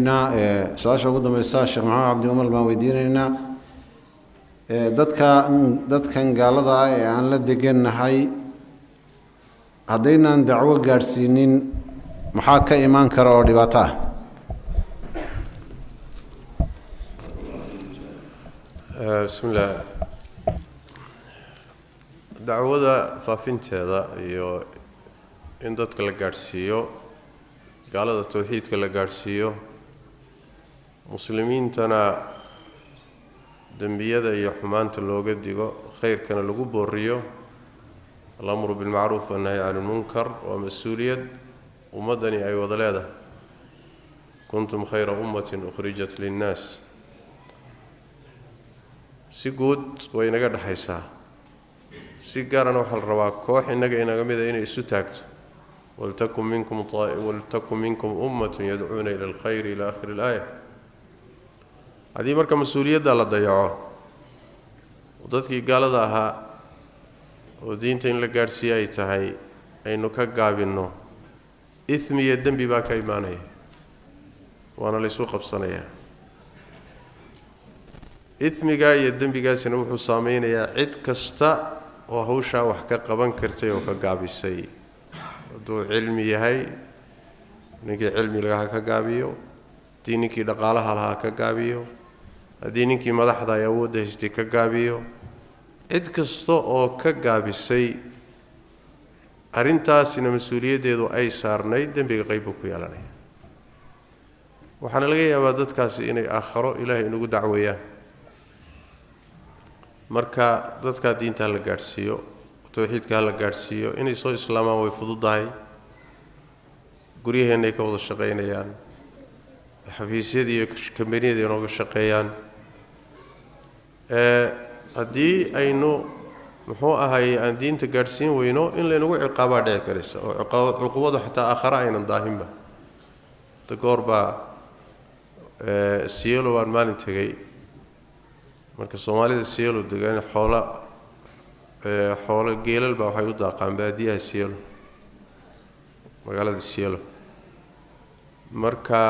سؤال ugu dambaysa Sheekh Maxamed Cabdi Umar baan weydiinaynaa dadkan gaalada ah ee aan la deganahay haddaynan dacwo gaarsiinin maxaa ka iman kara oo dhibaato ah bismillah dacwada faafinteeda iyo in dadka la gaarsiiyo gaalada tawxiidka la gaarsiiyo muslimiintana dambiyada iyo xumaanta looga digo khayrkana lagu booriyo al-amru bil ma'ruf wa nahyi 'anil munkar wa mas'uliyad ummadani ay wada leedahay kuntum khayra ummatin ukhrijat lin-nas si guud way inaga dhaxaysaa si gaarana waxa la rabaa koox inaga mid ah inay isu taagto waltakum minkum ummatun yad'una ila al-khayr ila akhir al-ayah hadii marka mas'uuliyadda la dayaco dadkii gaalada ahaa oo diinta in la gaarsiiyo ay tahay aynu ka gaabino ismi iyo dambi baa ka imaanaya waana la isu qabsanayaa ismiga iyo dambigaasina wuxuu saameynayaa cid kasta oo hawsha wax ka qaban kartay oo ka gaabisay haduu cilmi yahay ninkii cilmi laga ka gaabiyo diinkii dhaqaalaha laha ka gaabiyo haddii ninkii madaxda ay awoodda haystay ka gaabiyo cid kasta oo ka gaabisay arrintaasina mas'uuliyaddeedu ay saarnayd dambiga qayb ku yeelanaya waxaana laga yaabaa dadkaasi inay aakhiro ilaahay inagu dacweeyaan marka dadka diinta la gaarsiiyo tawxiidka la gaarsiiyo inay soo islaamaan way fududahay guryaheena ay ka wada shaqeynayaan xafiisyada iyo kambaniyada inooga shaqeeyaan haddii aynu muxuu ahay aan diinta gaarsiin weyno in laynagu ciqaabaa dhici karaysa oo cuqubadu xataa aakhira aynan daahinba goorba siyeelo waan maalin tegay marka Soomaalida siyeelo degan xoolo geelal baa waxay u daaqaan baadiyaha siyeelo magaalada siyeelo marka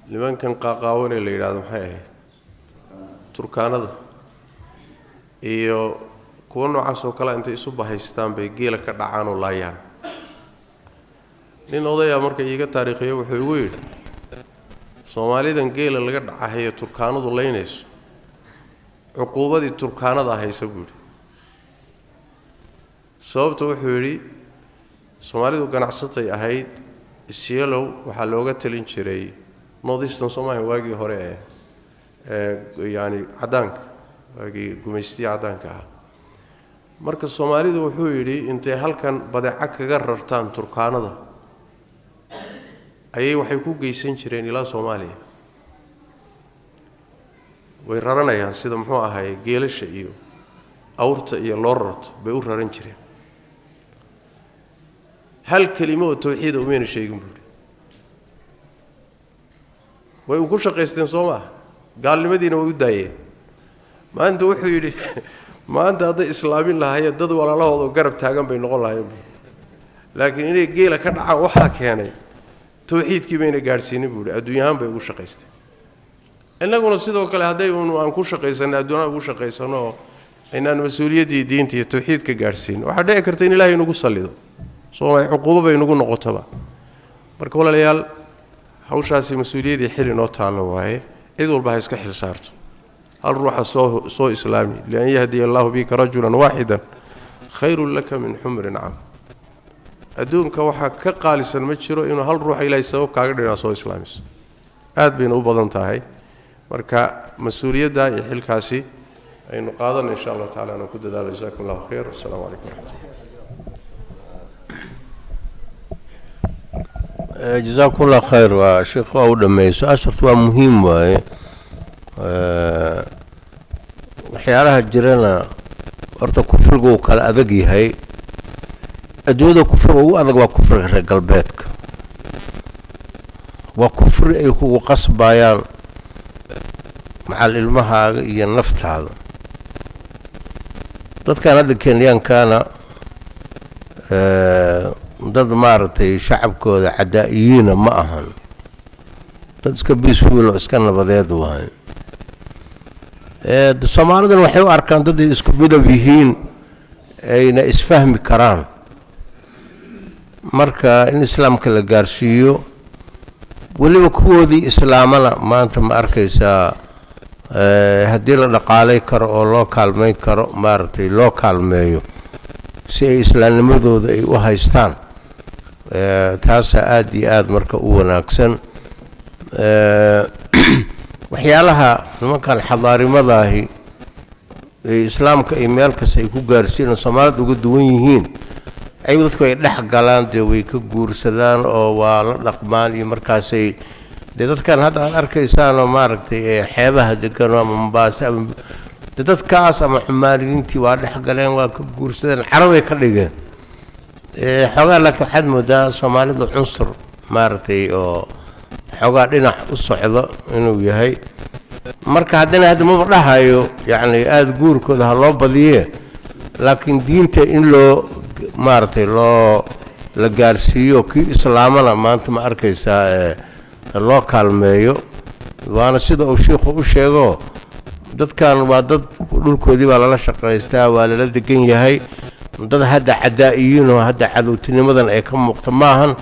nimankan qaaqaawan la yiraahdo maxay ahayd turkaanada iyo kuwa noocaas oo kale intay isu bahaystaan bay geela ka dhacaan oo laayaan nin odaya markay iga taariikhiyo wuxuu igu yiri Soomaalidan geela laga dhacayo turkaanadu leynayso cuquubadii turkaanada haysa buuri sababtu wuxuu yiri Soomaalidu ganacsatay ahayd siyeelow waxa looga talin jiray noodistan Soomaaliya waagii hore yani cadaanka waagii gumeystii cadaanka ah marka Soomaalidu wuxuu yiri intay halkan badeeca kaga rartaan turkaanada ayay waxay ku geysan jireen ilaa Soomaaliya way raranayaan sida muxuu ahay geelasha iyo awrta iyo loorarto bay u raran jireen hal kelimo oo tawxiid u meen sheegin buuri way ugu shaqeysteen Soomaa gaalnimadiina way u daayeen maanta wuxuu yiri maanta hadda islaamin lahayd dad walaalahooda garab taagan bay noqon lahaayeen laakiin inay geela ka dhacaan waxa keenay tawxiidkii bayna gaarsiinay buuri adduunyahan bay ugu shaqeysteen inaguna sidoo kale haday aan ku shaqeysano adduunyaha ugu shaqeysano inaan mas'uuliyadii diinta iyo tawxiidka gaarsiin waxa dhici karta in Ilaahay nagu salido Soomaay xuquuq bay nagu noqotaba marka walaalayaal hawshaasi mas'uuliyadii xilin oo taalo waaye cid walba ha iska xil saarto hal ruuxa soo islaami laan yahdi Allahu bika rajulan waahidan khayrun laka min humrin 'am adduunka waxa ka qaalisan ma jiro inuu hal ruux Ilaahay sabab kaaga dhigay soo islaamis aad bayna u badan tahay marka mas'uuliyadda iyo xilkaasi aynu qaadan insha Allah ta'ala aan ku dadaalo jazakumullahu khayr assalamu alaykum جزاكم الله خير وشيخ أو دميس أشرت ومهم واي وحيالها الجيران أرتا كفر جو كلا أذقي هاي أدوده كفر هو أذق وكفر قلبيتك وكفر يكون قصب بيان مع الإلمها ينفت هذا كان هذا كان dad maartay shacabkooda cadaayiina ma ahan dad iska peaceful oo iska nabadeed waaye Soomaalidan waxay u arkaan dad isku midab yihiin ayna isfahmi karaan marka in islaamka la gaarsiiyo waliba kuwoodii islaamana maanta ma arkaysaa haddii la dhaqaalay karo oo loo kaalmeyn karo maartay loo kaalmeeyo si ay islaamnimadooda ay u haystaan taas aad iyo aad marka u wanaagsan waxyaalaha nimankan xadaarimadahi islaamka ay meel kasta ay ku gaarsiinayaan Soomaalida uga duwan yihiin ay dadku ay dhex galaan way ka guursadaan oo waa la dhaqmaan iyo markaasay dadkan hadda aad arkaysaan oo maaragtay xeebaha degan ama Mombasa dadkaas ama xumaaliintii waa dhex galeen waa ka guursadeen carabay ka dhigeen xogaa laakiin waxaad moodaa Soomaalida cunsur maaragtay oo xogaa dhinac u socdo inuu yahay marka haddana hadda ma dhahayo yani aad guurkooda ha loo badiye laakiin diinta in loo maartay loo la gaarsiiyo kii islaamana maanta ma arkaysaa loo kaalmeeyo waana sida uu sheekhu u sheego dadkan waa dad dhulkoodii baa lala shaqaystaa waa la degan yahay dad hadda cadaa'iyiin oo hadda cadowtinimadan ay ka muuqto maahan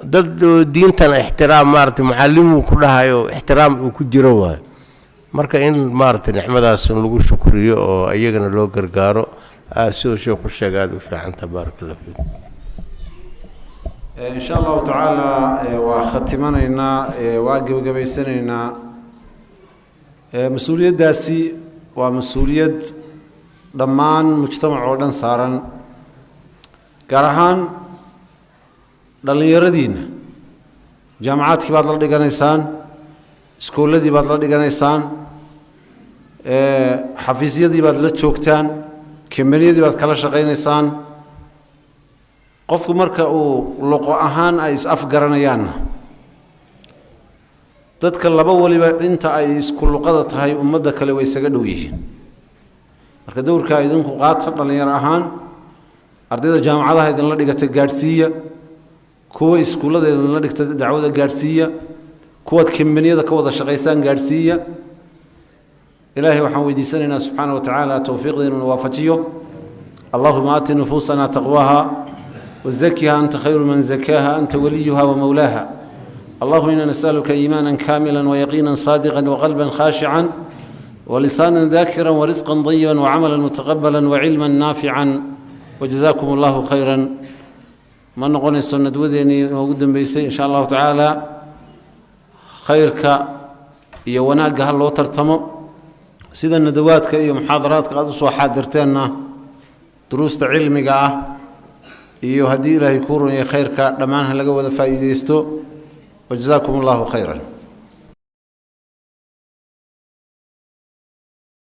dad diintan ixtiraam maartay macallimu ku dhahayo ixtiraam uu ku jiro waay marka in maartay nicmadaas lagu shukriyo oo ayagana loo gargaaro sidoo sheekhu sheegay u fiican tabarakallahu fiik إن شاء الله تعالى وختمنا واجب جبيسنا مسؤولية داسي ومسؤولية ضمان مجتمع عودن صارن كرهان دلني يردين جامعات كبار لدي جنيسان سكول دي بار لدي جنيسان حفيزية دي بار لتشوكتان كمية دي بار كلا شقينيسان qofku marka uu luqo ahaan ay is afgaranayaan dadka laba waliba inta ay isku luqada tahay ummadda kale way isaga dhow yihiin marka dowrka idinku qaata dhalinyar ahaan ardayda jaamacadaha idin la dhigata gaarsiiya kuwa iskuulada idin la dhigta dacwada gaarsiiya kuwa kimmaniyada ka wada shaqeysaan gaarsiiya ilaahi waxaan weydiisanaynaa subhanahu wa ta'ala tawfiiqdeena waafajiyo allahumma aati nufusana taqwaha وزكها أنت خير من زكاها أنت وليها ومولاها اللهم إنا نسألك إيمانا كاملا ويقينا صادقا وقلبا خاشعا ولسانا ذاكرا ورزقا طيبا وعملا متقبلا وعلما نافعا وجزاكم الله خيرا ما نقول السنة وديني وقدم بيسي إن شاء الله تعالى خيرك يوناك هالو ترتمو سيدا ندواتك إيو محاضراتك قادسوا حاضرتنا دروس علمك iyo hadii ilaahay ku runay khayrka dhamaanaha laga wada faa'iideysto wajazaakum Allahu khayran